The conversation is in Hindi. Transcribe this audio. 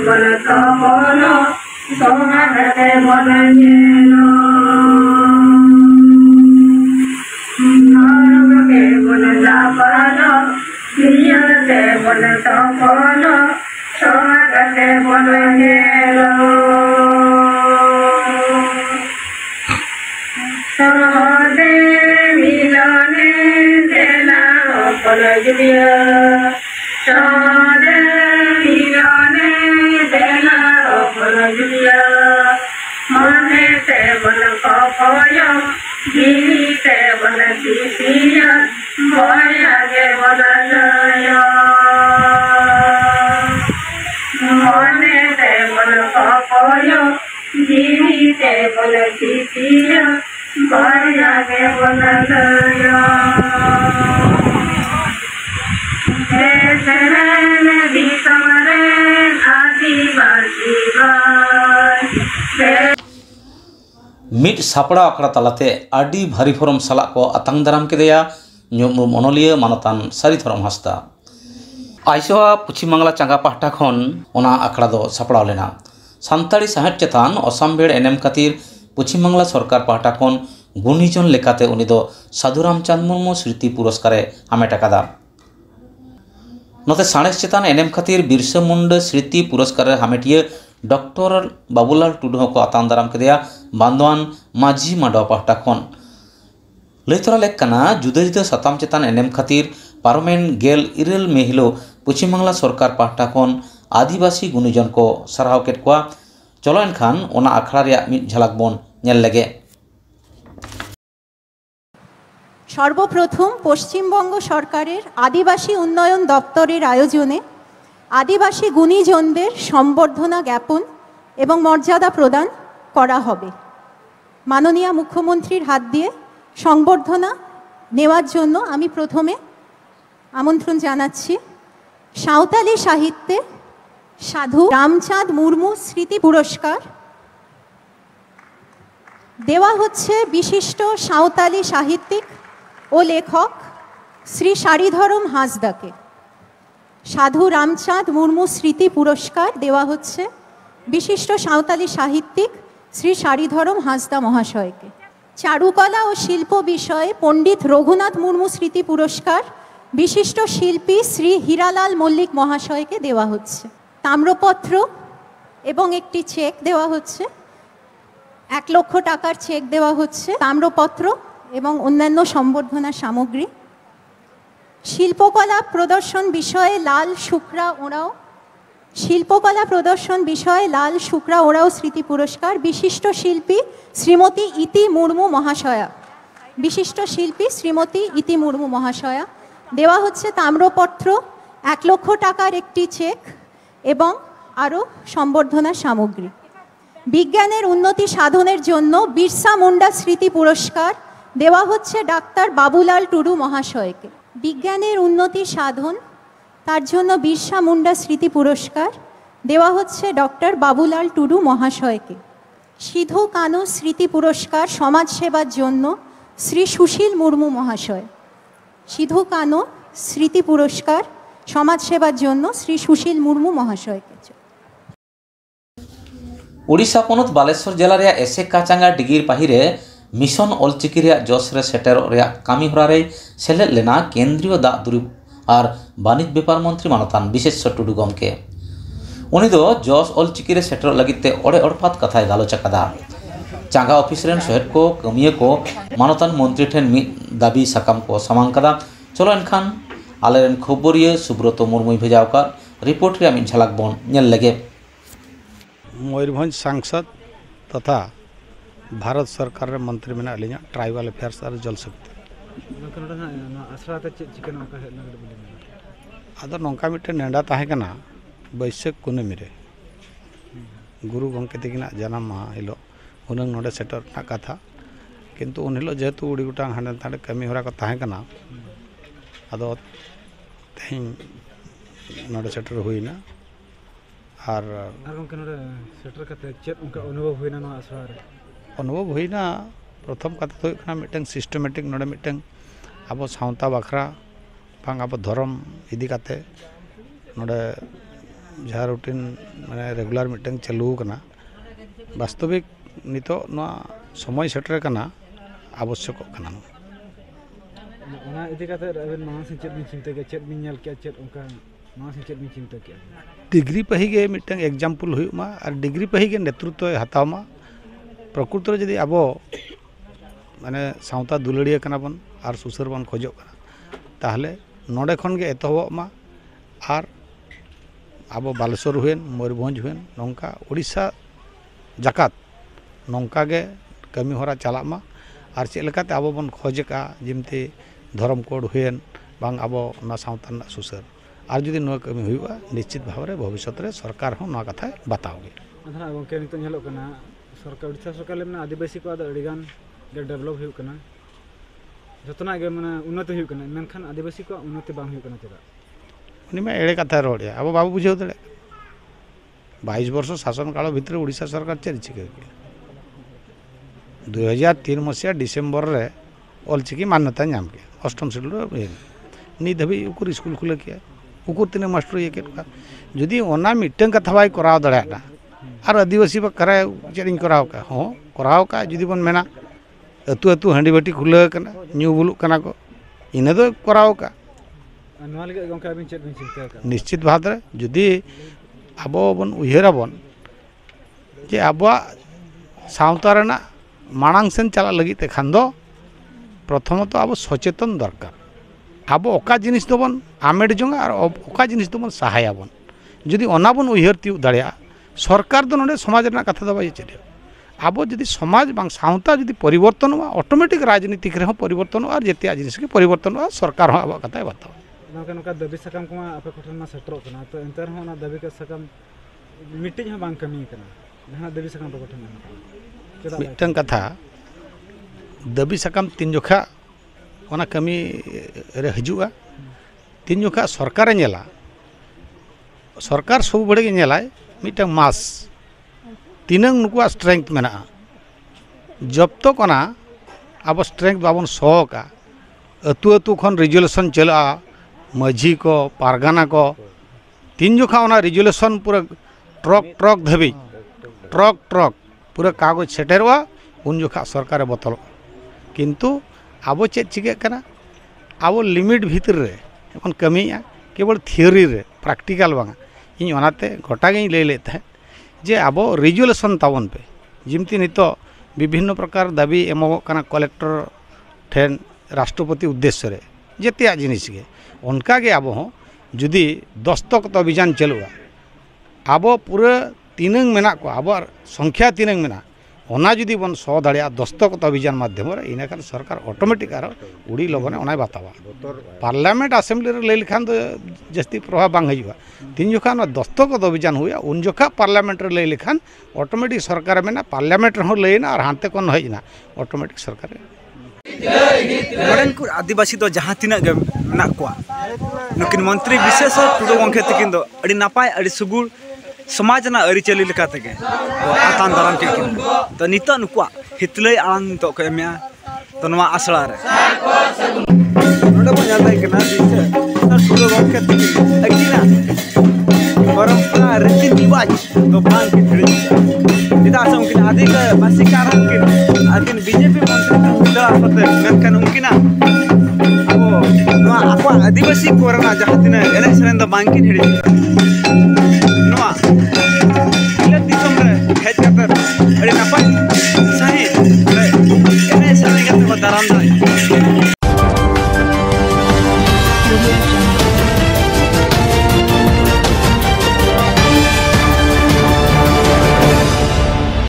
बोल तो बोलो सोहागते बोल येलो नरके बोल जापालो नियते बोल तो बोलो सोहागते बोल येलो सोहदे मिलने देला बोल जुलिया सोहदे मिलने देला बोल जुलिया मने ते बोल कपयो गिरी ते बोल सीसिया बोया के बोल जया मने ते बोल कपयो गिरी ते बोल सीसिया बोया के बोल जया मिट सापड़ा आखड़ा तलाते आडी भारी फरम साला को आतंग दाराम केदेया ᱧᱩᱢ ᱚᱱᱚᱞᱤᱭᱟᱹ ᱢᱟᱱᱚᱛᱟᱱ ᱥᱟᱹᱨᱤ ᱫᱷᱚᱨᱚᱢ ᱦᱟᱸᱥᱫᱟ आइसोआ पश्चिम बांगला चांगा पाहटा खन ओना आखड़ा दो सापड़ाव लेना सान्ताड़ी साहित्य चेतान असामबेड़ एनेम खातिर पश्चिम बांगला सरकार पाहटा खन गुणीजन लेकाते उनी दो साधु रामचंद मुर्मू स्मृति पुरस्कारे हामेट आकादा नोते साणेस चेतान एनेम खातिर बिरसा मुंडा स्मृति पुरस्कार हामेटिया डॉक्टर बाबूलाल टुडू को आतान दाराम केदेया बांदवान माझी माडवा पाहटा खन लैतरा लेकना जुदा जुदा साताम चेतान एनेम खातिर पार्मेन गेल इरेल मे हिलो पश्चिम बांगला सरकार पाहटा खन आदिवासी गुणीजन को सारहाव केट कोआ चलो एनखान ओना आखड़ा रेया मिद झलक बोन नेल लेगे सर्वप्रथम पश्चिमबंग सरकारेर आदिवासी उन्नयन दफ्तरेर आयोजने आदिवासी गुणीजनदेर सम्बर्धना ज्ञापन एवं मर्यादा प्रदान करा हबे। माननीय मुख्यमंत्रीर हाथ दिए संबर्धना नेওয়ার জন্য আমি প্রথমে আমন্ত্রণ জানাচ্ছি সাঁওতালি সাহিত্যে সাধু রামচাঁদ মুর্মু স্মৃতি পুরস্কার দেওয়া হচ্ছে বিশিষ্ট সাঁওতালি সাহিত্যিক ও লেখক শ্রী সারিধরম হাঁসদাকে। সাধু রামচাঁদ মুর্মু স্মৃতি পুরস্কার দেওয়া হচ্ছে বিশিষ্ট সাঁওতালি সাহিত্যিক শ্রী সারিধরম হাঁসদা মহাশয়কে। চারুকলা ও শিল্প বিষয়ে পণ্ডিত রঘুনাথ মুর্মু স্মৃতি পুরস্কার বিশিষ্ট শিল্পী শ্রী হীরালাল মল্লিক মহাশয়কে দেওয়া হচ্ছে। তাম্রপত্র এবং একটি চেক দেওয়া হচ্ছে, 1 লক্ষ টাকার চেক দেওয়া হচ্ছে, তাম্রপত্র এবং অন্যান্য সম্বর্ধনা সামগ্রী। শিল্পকলা প্রদর্শন বিষয়ে লাল শুক্রা ওরাও স্মৃতি পুরস্কার বিশিষ্ট শিল্পী শ্রীমতী ইতি মুর্মু মহাশয়া দেওয়া হচ্ছে তাম্রপত্র, 1 লক্ষ টাকার একটি চেক এবং আরও সম্বর্ধনা সামগ্রী। বিজ্ঞানের উন্নতি সাধনের জন্য বিরসা মুন্ডা স্মৃতি পুরস্কার দেওয়া হচ্ছে ডাক্তার বাবুলাল টুডু মহাশয়কে। বিজ্ঞানের উন্নতি সাধন তার জন্য বিরসা মুন্ডা স্মৃতি পুরস্কার দেওয়া হচ্ছে ডক্টর বাবুলাল টুডু মহাশয়কে। সিধু কানু স্মৃতি পুরস্কার সমাজ সেবার জন্য শ্রী সুশীল মুর্মু মহাশয়। সিধু কানু স্মৃতি পুরস্কার সমাজ সেবার জন্য শ্রী সুশীল মুর্মু মহাশয়কে। ओडिशा पनत बालेश्वर जिला रे एसे काचांगा डिगिर बाहिरे मिशन ऑलचिकी रे जस रे सेटर रे कामी हरा रे सेलेद लेना केंद्रीय दाग दुरिब और वाणिज्य व्यापार मंत्री मानतान विशेष टुडू गमके। उनी दो जस ऑलचिकी रे सेटर लगिते ओडे ओडपात कथाय गालोच आकादा। चांगा ऑफिस रेन शहर को कमिया को मानतान मंत्री ठेन मिद दाबी साकाम को सामांग कदा। चलो एनखान आलेरेन खबरिया सुब्रत मुर्मुई भेजाव का रिपोर्ट रे मिद झलक बोन नेल लेगे। मयूरभंज सांसद तथा भारत सरकार मंत्री में अलिया ट्राइबल अफेयर्स और जल शक्ति आदो नौका मिट्टे नेडा ताहेकना बैसाख कुनमी रे गुरु गंके तकिना जन्म माह हिलो हुनंग नोडे सेटर ना कथा किंतु उन हिलो जेहेतु उड़ी गुटांग हाने ताडे कमी होरा को ताहेकना आदो तेहिं नोडे सेटर हुईना और अनुभव हुईना प्रथम कथा तो मिटन सिस्टमेटिक नोडे मिटन अब सावता बखरा बांग अब धर्म इदी काते नोडे जहाँ रूटीन माने रेगुलर मिटन चालू करना वास्तविक नितो ना समय सेटर करना आवश्यक करना ona idi kata aben ma sin chet bin cinta ke chet bin nyal ke chet onka ma sin chet bin cinta ke degree पही गे मिटन एग्जाम्पल हुआ और डिग्री पही गे नेतृत्व हतावमा प्रकृत रे जदि आबो माने सावता दुलड़िया कना बन और सुसर बन खोजो कना ताहले नोडे खन गे एतहबमा और आबो बालेश्वर हुएन मयूरभंज हुएन नौका उड़ीसा जाकात नौका गे कमी होरा चलामा और चेक लेकाते आबो बन खोजका जिमते धर्म कोड हुएन बांग आबो ना सावता ना सुसर और जुदी नो कमी हुआ निश्चित भाव रे भविष्य रे सरकार हो ना कथा बताओगे अथरा गोके नितो नेलो कना सरकार उड़ीसा सरकार लेना आदिवासी को अडिगान गे डेवलप हुई कना जतना गे माने उन्नति हुई कना मेनखान आदिवासी को उन्नति बांग हुई कना चेदा उनी में एड़े कथा रोड़िया अब बाबू बुझाव दे 22 वर्ष शासन काल भितर उड़ीसा सरकार चिके 2003 मसीहा डिसेम्बर रे ऑलचिकी मान्यता नाम के अष्टम शेड्यूल नित हबी उकुर स्कूल खुले किया उकुर तीन मास्टर ये जुदी ओना मिटन कथा बाय कराव दड़ाटा और आदिवासी बा कराय चेरिंग कराव का हाँ कराव का जुदी बन मेना अतु अतु हांडी बाटी खुले कना न्यू बुलु कना को इने दो कराव का अनुवाल के गोके बिन चेत बिन चिंता का निश्चित भाव रे जुदी आबो बन उयहरा बन जे आबो सावता रेना मांग सेन चला लगी ते खान दो प्रथमत आबो सचेतन दरकार आबो ओका जिनिस दोबन आमेड जोंगा और ओका जिनिस दोबन सहायाबन जुदी ओना बन उयहर तिउ दाड़िया सरकार दो नोडे समाज रेना कथा दो बाय चले आबो जुदी समाज बांग सावता जुदी परिवर्तन हुआ ऑटोमेटिक राजनीतिक रे परिवर्तन और जेतिया जिनिस के परिवर्तन हुआ सरकार हो आबो कथा बताओ नका दबी सकम को आपे कोठन मा सेटरो कना तो एंतर हो ना दबी के सकम मीटिंग हो बांग कमी कना जहां दबी सकम पे कोठन चेदा मिटन कथा दबी सकम तीन जोखा ओना कमी रे हजुआ तीन जोखा सरकार नेला सरकार सब बड़े नेलाय मिटन मास तीनंग नुकुआ स्ट्रेंथ मेना जब तो कना अब स्ट्रेंथ बाबन सोका अतु अतु खन रिजोल्यूशन चला माझी को पारगाना को तीन जोखा ओना रिजोल्यूशन पूरा ट्रक धबी ट्रक पूरा कागज सेटेरवा उन जोखा सरकार बतल किंतु आबो चेक चिके कना आबो लिमिट भीतर रे एखन कमिया केवल थियोरी रे प्रैक्टिकल बांगा इन ओनाते गोटा गे लई ले था जे आबो रिजोल्यूशन तावन पे जिमती नितो विभिन्न प्रकार दाबी एमो कना कलेक्टर ठेन राष्ट्रपति उद्देश्य रे जेतिया जिनिस गे उनका गे आबो जुदी दस्तखत अभियान चलुआ आबो पूरा तीनंग मेना को आबो संख्या तीनंग मेना ओना जुदी बन सौ दाड़िया दस्तखत अभियान माध्यम रे इनाखान सरकार ऑटोमेटिक आरो उड़ी लगने ओना बतावा पार्लियामेंट असेंबली रे ले लिखान तो जस्ती प्रभाव बांग हजुआ तीन जोखा दस्तखत अभियान हुआ उन जोखा पार्लियामेंट रे ले लिखान ऑटोमेटिक सरकार मेना पार्लियामेंट रे लेना और हांते कोन हजना ऑटोमेटिक सरकार को आदिवासी तो जहां तिना गे मेना को नुकिन मंत्री विशेष टुडो गंखे तकिन दो अड़ी नापाय अड़ी सुगुर समाज ना अरिचली लेका तके आतान दाराम के तो निता नुकुआ हितलय आंग तो के एमिया तो नवा आसला रे नोडे बन जाता है कना दिसे तो टुडो गंखे तकिन अगिना परंपरा रीति रिवाज तो भांग के थड़ी इता असम किन आदि का मासिक कारण के आकिन बीजेपी मंत्री तो मिला आते मेनकन उनकिना अब नवा आपा आदिवासी कोरना जहां तिना इलेक्शन द बांग के थड़ी